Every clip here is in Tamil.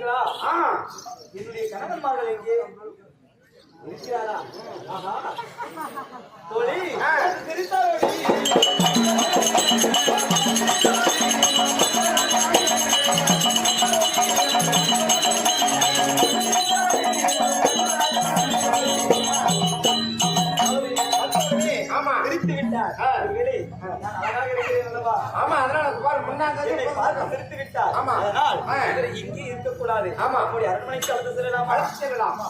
கேட்டீர்களா? என்னுடைய கணவன்மார்கள் எங்கே இருக்கிறாரா? ஆஹா தோழி தெரிந்தாரோடி இங்கே இருக்கக்கூடாது. நம்முடைய அரண்மனைக்கு அழைத்து செல்லலாம்.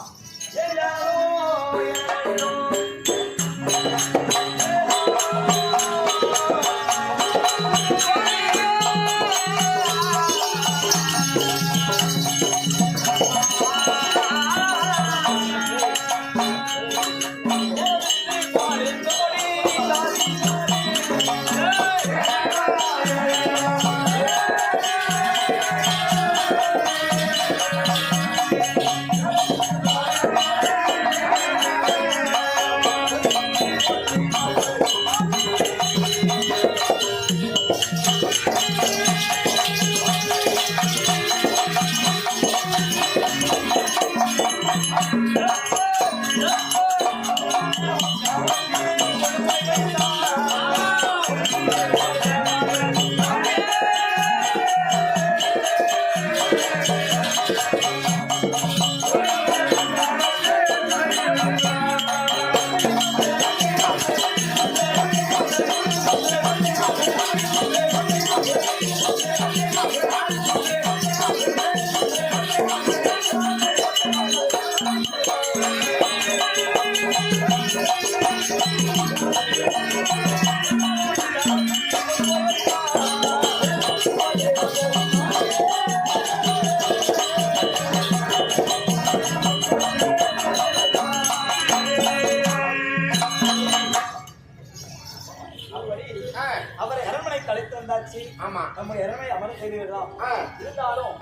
இருந்தாலும்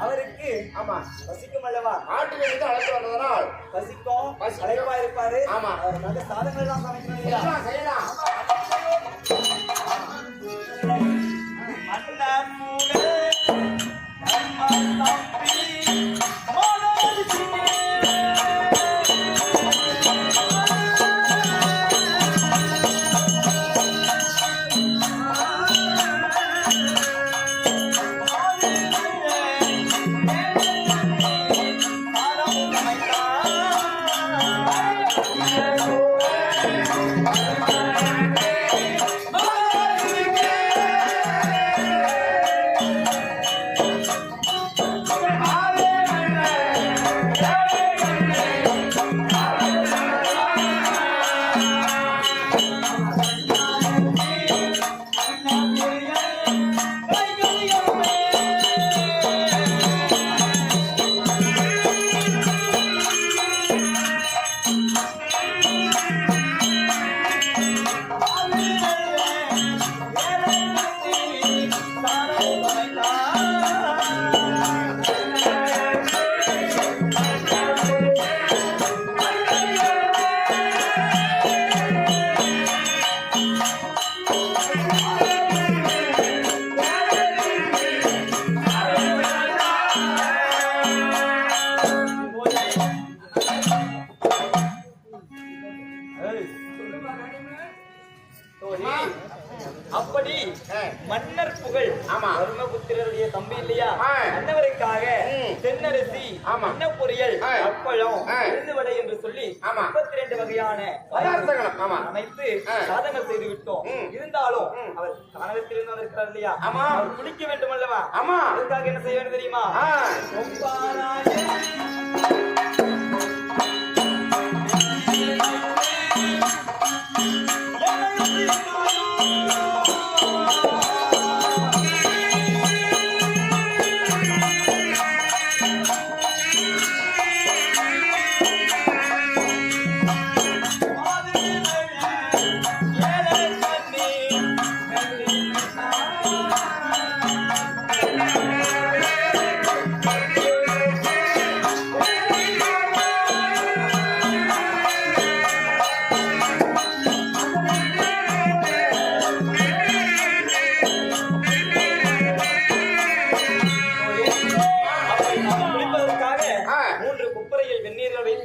அவருக்கு பசிக்கும் அல்லவா? நாட்டுல இருந்து அழைத்து வந்ததனால் பசிக்கும், அழைப்பா இருப்பாரு. நல்ல சாதங்கள் எல்லாம் சமைக்கணும். செய்யலாம். அப்படி மன்னர் புகழ் தர்மபுத்திரருடைய தம்பி இல்லையா அன்னவருக்காக தென்னரசி, அன்ன பொரியல், அப்பளம், விருந்துவடை என்று சொல்லி 32 வகையான அமைத்து சாதனை செய்து விட்டோம். இருந்தாலும் அவர் கானகத்திலிருந்து வந்திருக்கிறார் இல்லையா, அவர் குளிக்க வேண்டும் அல்லவா? அதற்காக என்ன செய்ய வேண்டும் தெரியுமா?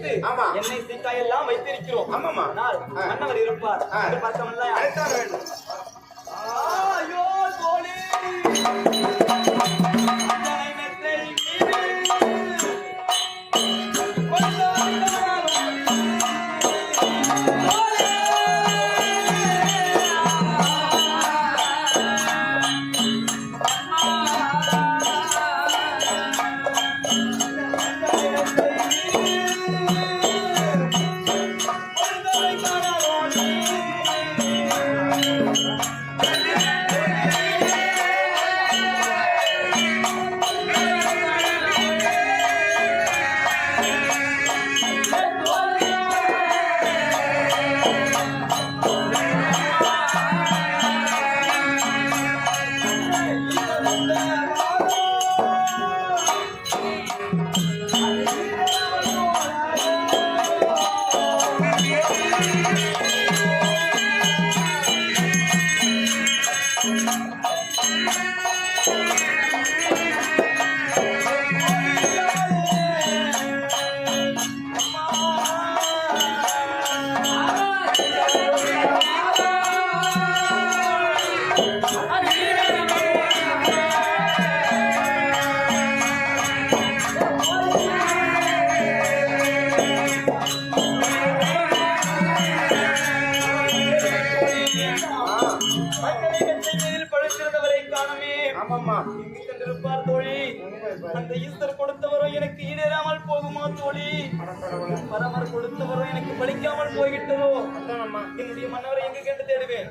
வைத்து எண்ணெய் சீக்காய் எல்லாம் வைத்திருக்கிறோம். ஆனால் மன்னவர் இருப்பார் என்று பார்த்தோம்ல, அழைத்தான் வேண்டும். ஐயோ தோழி அந்த ஈஸ்வர் கொடுத்தவரோ எனக்கு ஈடேறாமல் போகுமா தோழி? பரமர் கொடுத்தவரோ எனக்கு பலிக்காமல் போய்விட்டதோ? என்னுடைய மன்னவரை எங்கு கேட்டு தேடுவேன்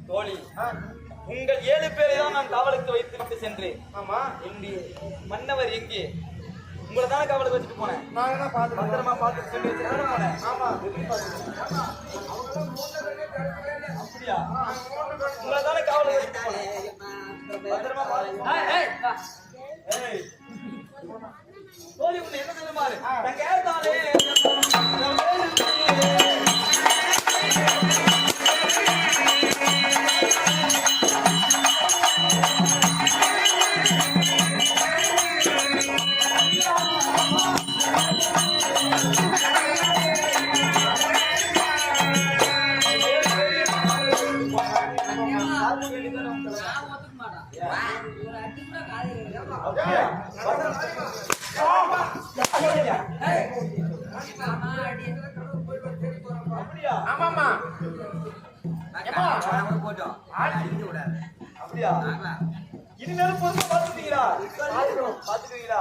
தோழி? உங்கள் 7 பேரை தான் நான் காவலுக்கு வைத்துவிட்டு சென்றேன். என்னுடைய மன்னவர் எங்கே? உங்களை தானே காவலுக்கு வச்சுட்டு போனேன். பத்திரமா பார்த்து சொல்லி போனேன். அப்படியா? உங்களை தானே காவலுக்கு வச்சுட்டு போனேன். பத்திரமா தோழி உன்னை என்ன சொல்லுமாறு நான் கேட்டாலே இனிமேல் பொறுப்பு பாத்துட்டீங்களா? பாத்துட்டீங்களா?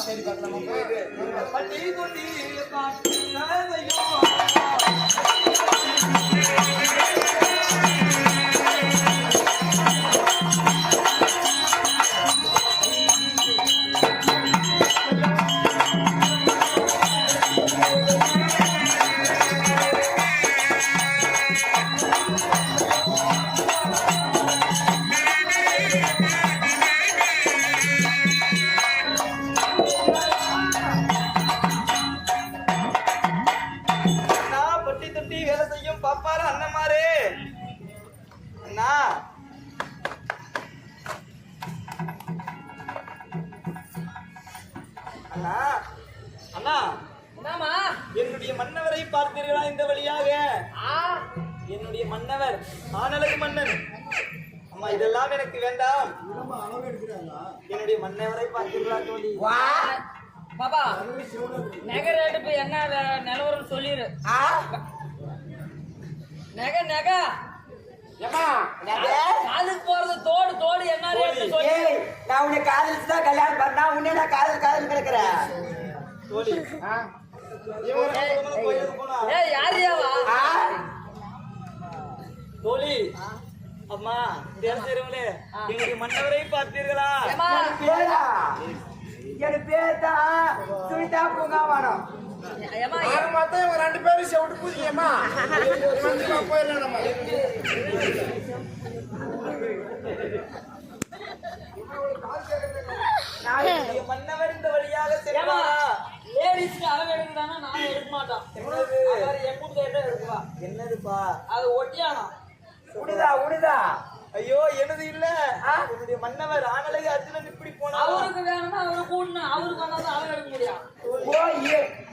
சரி பட்டி கொட்டி என்னுடைய மன்னவரை பார்த்தீர்களா? இந்த வழியாக என்னுடைய மன்னவர் ஆனழகு மன்னன். அம்மா இதெல்லாம் எனக்கு வேண்டாம். என்னுடைய மன்னவரை பார்த்தீர்களா தோழி? பாபா நகை எடுப்பு என்ன நிலவரம் சொல்லிரு. நகை நகை காலுக்கு போறது தோடு தோடு என்ன ரேட்டு சொல்லி. நான் உன்னை காதலிச்சு தான் கல்யாணம் பண்ணா உன்னை நான் காதல் கிடக்குறேன் தோழி. தோழி அம்மா என்னுடைய மன்னவரை பார்த்தீர்களா? என் பேர் தான் சுனிதா பூங்காவானம். மொத்தம் 2 பேரும் செவிட்டு பூஜையம்மா போயிடலாம். மன்னவர் இந்த வழியாக லேடிஸ்க்கு அளவு எடுக்குதானா? நான் எடுக்க மாட்டோம். என்னதுப்பா அது ஒட்டியானம் உடுதா ஐயோ எனது இல்ல. என்னுடைய மன்னவர் ஆனழகு அர்ஜுனன் இப்படி போனா அவருக்கு வேணும்னா அவரு கூட ஊன்னு அவரு பண்ணாதான் அளவு எடுக்க முடியும். ஓ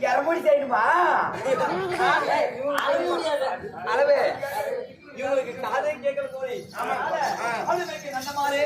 இரமுடி செய்யணுமா அளவு முடியாது. அளவு இவங்களுக்கு காதை கேட்கல போய் அதுக்கு நல்ல மாதிரி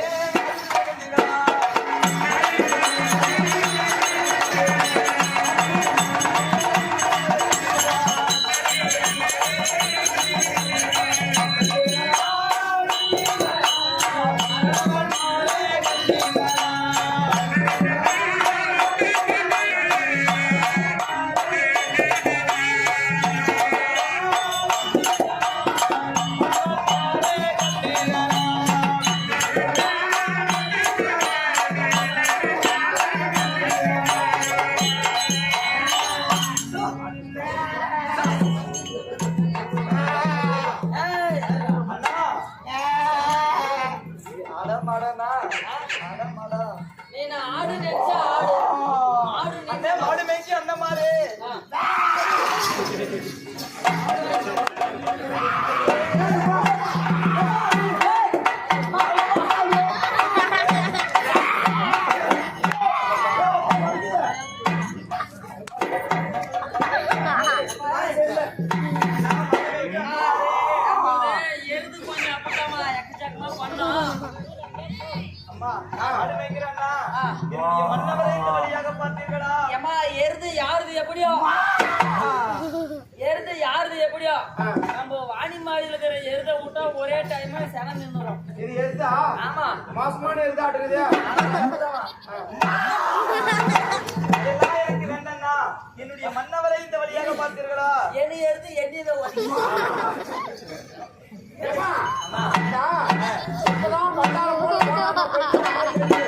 நீ நான் ஆடு நினைச்சா ஆடு. ஆடு அந்த மாடு மேய்ச்சி அந்த மாதிரி எழுது கொஞ்சம் அப்பட்டமா எக்கச்சக்கமா பண்ணோம். அம்மா மாடு மேய்க்கிறான்னா என்னுடைய மன்னவரை இந்த வழியாக பார்த்தீர்களா ஏமா எருது யாருது எப்படியோ எருது யாருது எப்படியோ நம்ம வாணி மாடியில் இருக்கிற எருதை விட்டா ஒரே டைம் சென நின்னுரும். இது எதுதா ஆமா மாசமான எதுதாட்டுறது அதெல்லாம் எனக்கு வேண்டாம்னா என்னுடைய மன்னவரை இந்த வழியாக பார்த்தீர்களா எண்ணி எருது எண்ணித இப்பதான் பண்டாரம் போல போனாம போயிட்டு மாதிரி இருக்கு.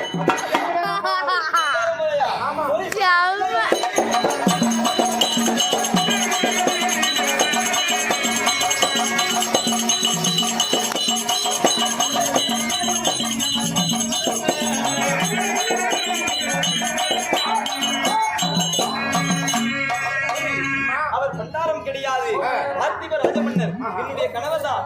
ஆமா அவர் பண்டாரம் கிடையாது பார்த்திப ராஜமன்னர் என்னுடைய கணவர் தான்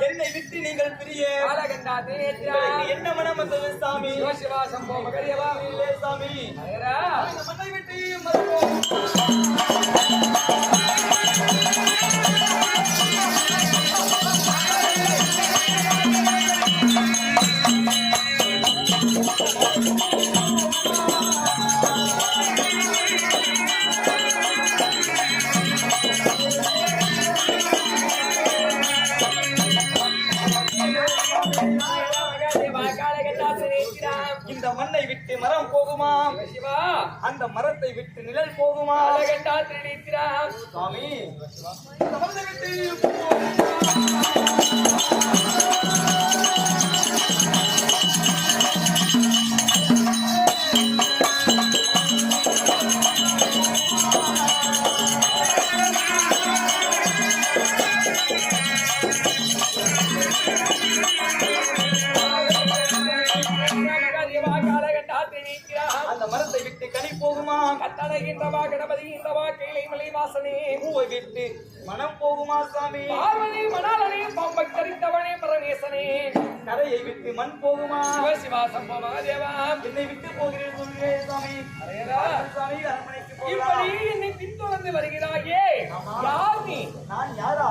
என்னை விட்டு நீங்கள் பிரிய உங்களுக்கு என்ன மனம் வந்தது சாமி இல்லை சாமி இந்த மண்ணை விட்டு மறுப்போம். இந்த மண்ணை விட்டு மரம் போகுமா அந்த மரத்தை விட்டு நிழல் போகுமா சாமி இந்த மண்ணை விட்டு தடகின்றவா கணபதி இன்றவா கைலை மலை வாசனே பூவை விட்டு மனம் போகுமா சாமி பார்வதி மணாலனே பாம்பை தரித்தவனே பரமேசனே கரையை விட்டு மண் போகுமா சிவசிவா சம்போ மகாதேவா என்னை விட்டு போகிறேன் சொல்கிறேன் சாமி அரையரா, சாமி அரண்மனைக்கு இப்படி போகலாம் என்னை பின்தொடர்ந்து வருகிறாயே யார் நீ நான் யாரா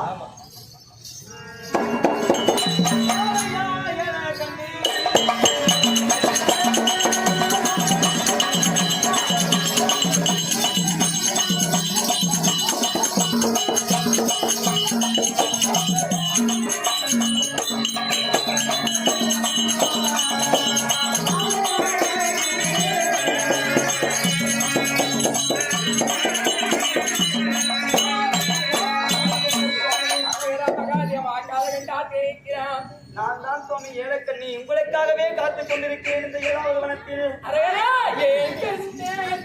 மகாதேவா காலகண்டா தெரிக்கிறான் நான் தான் சுவாமி ஏழக்கண்ணி உங்களுக்காகவே காத்துக் கொண்டிருக்கிறேன் இந்த 7வது வனத்தில் அரையரா, ஏன் கிருஷ்ணன்,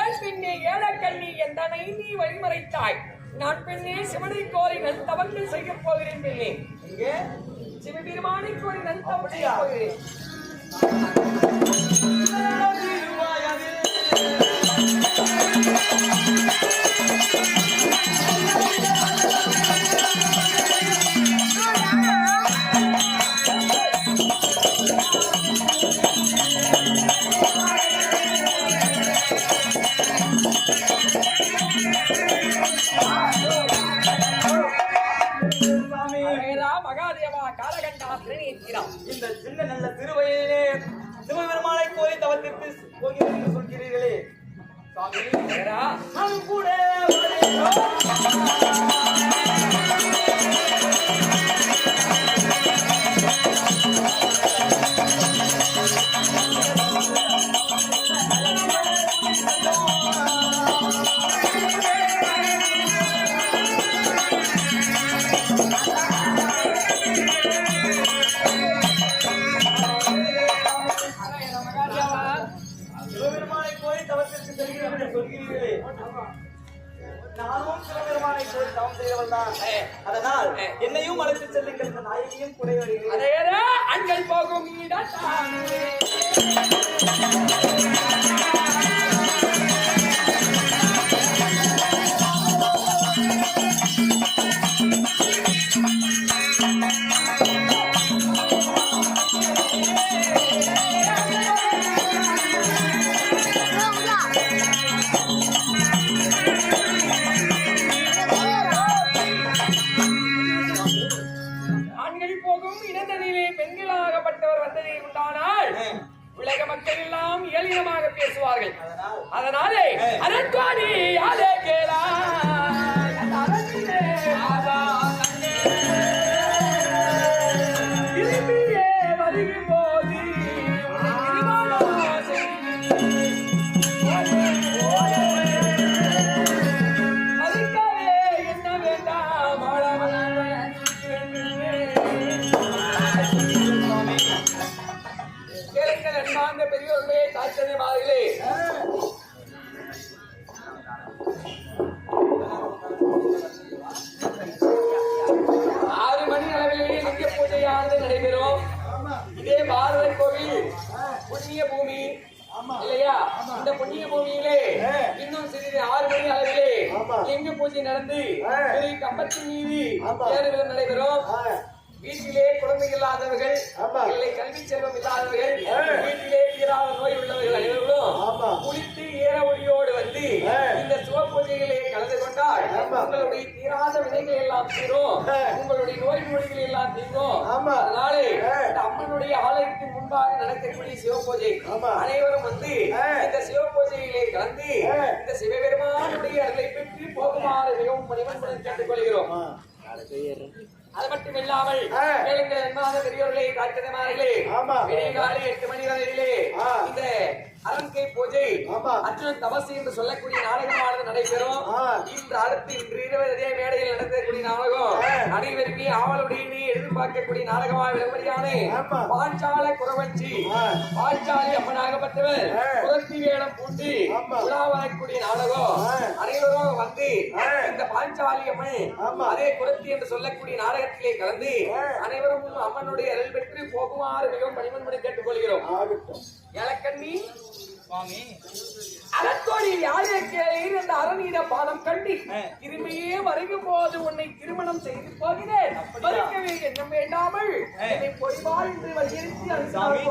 ஏன் பெண்ணே ஏழக்கண்ணி எந்தனை நீ வழிமறைத்தாய் நான் பெண்ணே சிவனை கோரி நன் தவங்கள் செய்ய போகிறேன் பெண்ணே இங்கே சிவபெருமானை கோரி நன் தவம் செய்ய போகிறேன் சாமி அரையரா, மகாதேவா காலகண்டா திரணியிருக்கிறான் இந்த சின்ன நல்ல திருவயிலே சிவபெருமானை கோரி தவத்திற்கு போகிறேன் என்று சொல்கிறீர்களே சாமி அரையரா, நான் கூட வருகிறேன். மகாதேவா சிவபெருமானை கோரி தவத்திற்கு செல்கிறேன் என்று சொல்கிறீர்களே நானும் சிவபெருமானை கோரி தவம் செய்தவள் தான் அதனால் என்னையும் அழைத்து செல்லுங்கள் இந்த நாயகியும் கூட வருகிறேன் அரையரா, அங்கள் போகும் இடத்தானே ஆண்கள் போகும் இடங்களிலே பெண்களாகப்பட்டவர் வந்ததை உண்டானால் உலக மக்கள் எல்லாம் இயலினமாக பேசுவார்கள் அதனாலே அரண்வாணி யாரே கேளா திரும்பியே வருகும் போது அதுக்காக என்ன வேண்டாம் கேளுங்கள் அன்பார்ந்த பெரியோர்களே தாய்த்தனை மார்களே லிங்க பூஜையானது நடைபெறும். இதே பாரத கோவில் புண்ணிய பூமி இல்லையா? இந்த புண்ணிய பூமியிலே இன்னும் சிறிது 6 மணி அளவிலே லிங்க பூஜை நடந்து கம்பத்தின் மீது ஏறுதல் நடைபெறும். வீட்டிலே குழந்தை இல்லாதவர்கள், இல்லை கல்வி செல்வம் இல்லாதவர்கள், வீட்டிலே தீராத நோய் உள்ளவர்கள் அனைவர்களும் குளித்து ஏற ஒளியோடு வந்து இந்த சிவ பூஜைகளை கலந்து கொண்டால் உங்களுடைய தீராத வினைகள் எல்லாம் தீரும், உங்களுடைய நோய் நொடிகள் எல்லாம் தீரும். அதனாலே இந்த அம்மனுடைய ஆலயத்தின் முன்பாக நடக்கக்கூடிய சிவ பூஜை அனைவரும் வந்து இந்த சிவ பூஜையிலே கலந்து இந்த சிவபெருமானுடைய அருளை பெற்று போகுமாறு மிகவும் பணிவன்புடன் கேட்டுக் கொள்கிறோம். அது மட்டும் இல்லாமல் கேளுங்கள் அன்பான பெரியோர்களே காட்சியமார்களே விடிகாலை 8 மணி வரையிலே இந்த அரண்கை பூஜை அர்ஜுனன் தபசு என்று சொல்லக்கூடிய நாடகமானது நடைபெறும். இன்று இரவு அதே மேடையில் நடத்தக்கூடிய நாடகம் அனைவருமே ஆவலுடைய எதிர்பார்க்கக்கூடிய நாடகமாக விளம்பரியான பாஞ்சால குறவஞ்சி பாஞ்சாலி அம்மனாகப்பட்டவர் குரத்தி வேடம் பூண்டு விழா வரக்கூடிய நாடகம் அனைவரும் வந்து இந்த பாஞ்சாலி அம்மன் அதே குரத்தி என்று சொல்லக்கூடிய நாடகத்திலே கலந்து அனைவரும் அம்மனுடைய அருள் பெற்று போகுமாறு மிகவும் பணிமன்படி கேட்டுக் கொள்கிறோம். ஏலக்கண்ணி சுவாமி அறத்தோடி யாரே கேளீர் என்ற அரணியிட பாடம் கண்டி திரும்பியே வருகும் போது உன்னை திருமணம் செய்து போகிறேன். மறுக்கவே எண்ணம் வேண்டாமல் என்னை பொறிவாள் என்று வலியுறுத்தி சாமி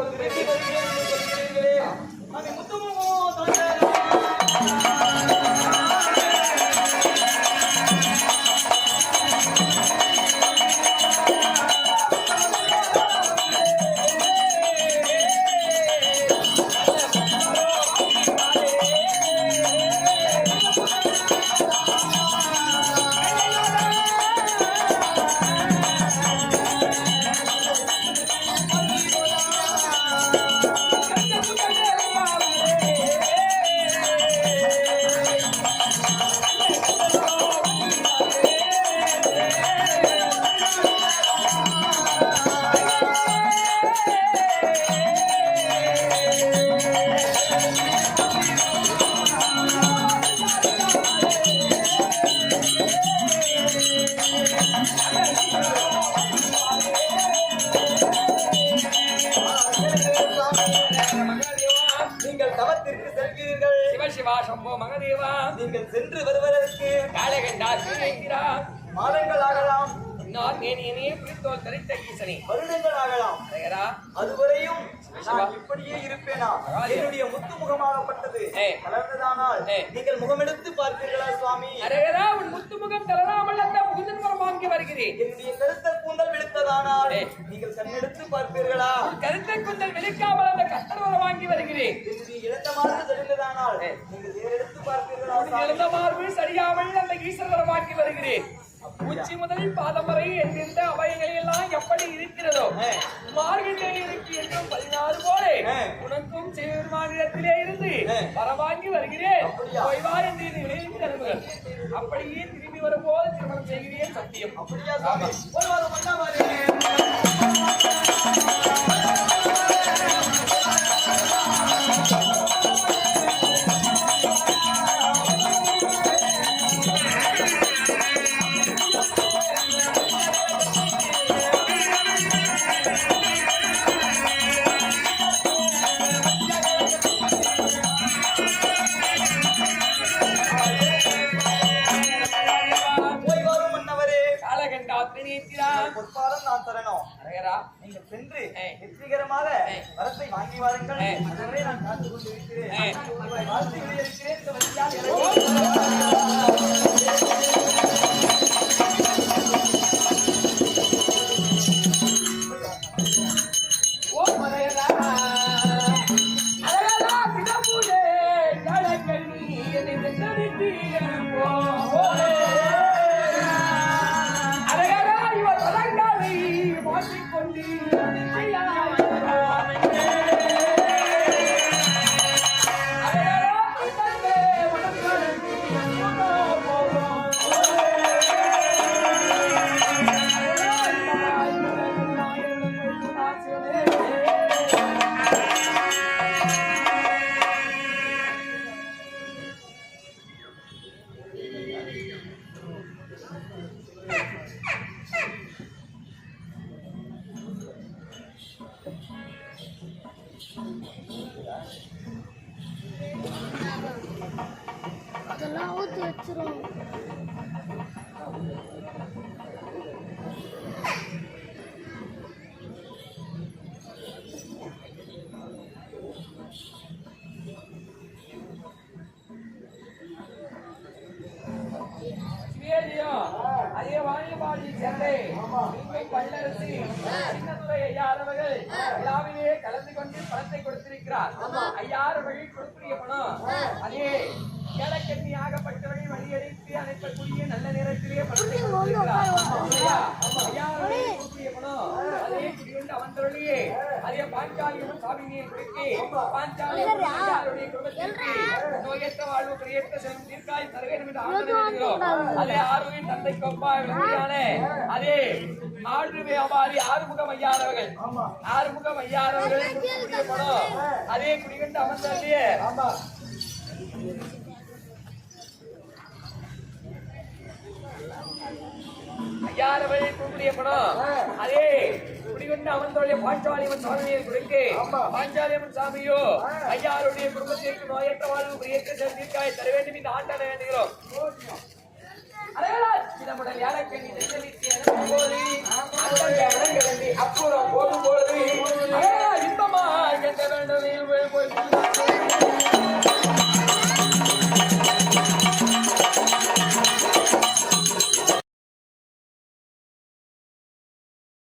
நீங்கள் தவத்திற்கு செல்கிறீர்கள். சிவசிவா சம்போ மகதேவா நீங்கள் சென்று வருவதற்கு காலகண்டா இருக்கிறார். மாதங்கள் ஆகலாம், நான் நேனியனே பிடித்தோல் தரித்த ஈசனே வருடங்கள் ஆகலாம். அதுவரையும் நான் இப்படியே இருப்பேனா? என்னுடைய முத்து முகமாகப்பட்டது கலர்ந்ததானால் நீங்கள் முகமெடுத்து பார்ப்பீர்களா சுவாமி? அரேரா உன் முத்து முகம் கலராமல் அந்த முகத்தின் வரம் வாங்கி வருகிறேன். என்னுடைய கருத்த கூந்தல் விழுத்ததானால் நீங்கள் கண்ணெடுத்து பார்ப்பீர்களா? கருத்தை கூந்தல் விழிக்காமல் அந்த கத்தர் வரம் வாங்கி வருகிறேன். என்னுடைய இழந்த மார்பு தெரிந்ததானால் நீங்கள் வேறெடுத்து பார்ப்பீர்களா? இழந்த மார்பு சரியாமல் அந்த ஈஸ்வர வரம் வாங்கி வருகிறேன். உச்சி முதல் பாதம் வரை என்கின்ற அவைகளில் எல்லாம் எப்படி இருக்கிறதோ மார்கிலே இருக்கு என்றும் 16 போலே உனக்கும் சிவபெருமானிடத்திலே இருந்து வரவாங்கி வருகிறேன். போய்வா என்று நினைவுகள் அப்படியே திரும்பி வரும்போது திருமணம் செய்கிறேன். சத்தியம். அப்படியா சுவாமி? ஒரு வாரம் பண்ணாமலே பொற்பாலம் நான் தரணும். நீங்கள் சென்று வெற்றிகரமாக வரத்தை வாங்கி வாருங்கள். அதுவரை நான் காத்துக் கொண்டிருக்கிறேன். உங்களை வாழ்த்துக்களை இருக்கிறேன். இந்த அதெல்லாம் ஊற்றி வச்சிரும். அதே வாணிபாடி சேர்ந்தே பல்லரசி சின்னத்துறை ஐயாரவர்கள் விழாவிலே கலந்து கொண்டு பணத்தை கொடுத்திருக்கிறார். ஐயாறு வழி கொடுக்கிற பணம் அதே ஏலக்கண்ணி ஆகப்பட்டவர்கள் மணியடித்து அணைக்கக்கூடிய நல்ல நேரத்திலே படுத்துக் கொண்டிருக்கிறார். ஐயா, ஐயாவுடைய கூப்பிய குணம், அதே குடியுண்டு அவந்தருளியே, அதே பாஞ்சாலியம்மன் சாமியை குறித்து, பாஞ்சாலியம்மன் ஐயாருடைய குடும்பத்திற்கு நோயற்ற வாழ்வு பிரியற்ற செல்வம் தீர்க்காய் தர வேண்டும் என்று ஆண்டவனை வேண்டுகிறோம். அதே ஆறுவின் தந்தை கொப்பா விளங்கியான அதே ஆடு வியாபாரி ஆறுமுகம் ஐயாரவர்கள், ஆறுமுகம் ஐயாரவர்கள் கூப்பிய குணம், அதே குடியுண்டு அவந்தருளியே, ஐயாரவரை கூப்பிய படம் அதே குடிகொண்டு அமர்ந்தோடைய பாஞ்சாலியம்மன் சாமியை குறித்து பாஞ்சாலியம்மன் சாமியோ ஐயாருடைய குடும்பத்திற்கு நோயற்ற வாழ்வு பிரியற்ற செல்வத்திற்காய் தர வேண்டும் என்று ஆண்டனை வேண்டுகிறோம். நம்முடைய யாழக்கண்ணி அப்புறம் போகும்போது இன்பமா கட்ட வேண்டும்.